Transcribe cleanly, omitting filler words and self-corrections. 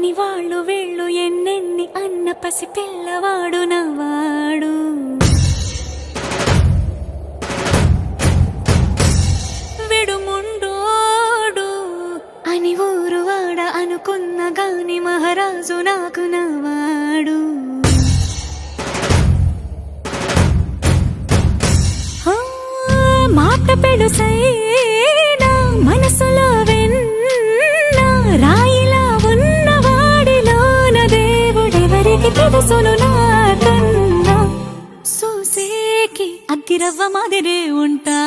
ఎన్ని వాళ్ళు వీళ్ళు ఎన్నెన్ని అన్న పసి పిల్లవాడు నవాడు. విడుముండోడు అని ఊరు వాడ అనుకున్న గాని మహారాజు నాకు నవాడు. మాట పెడుసైనా మనసులో వెన్న రాయిలా ఉన్నవాడిలోన దేవుడెవరికి తెలుసును నాకన్నా. సూసేకి అగ్గిరవ్వ మాదిరే ఉంటా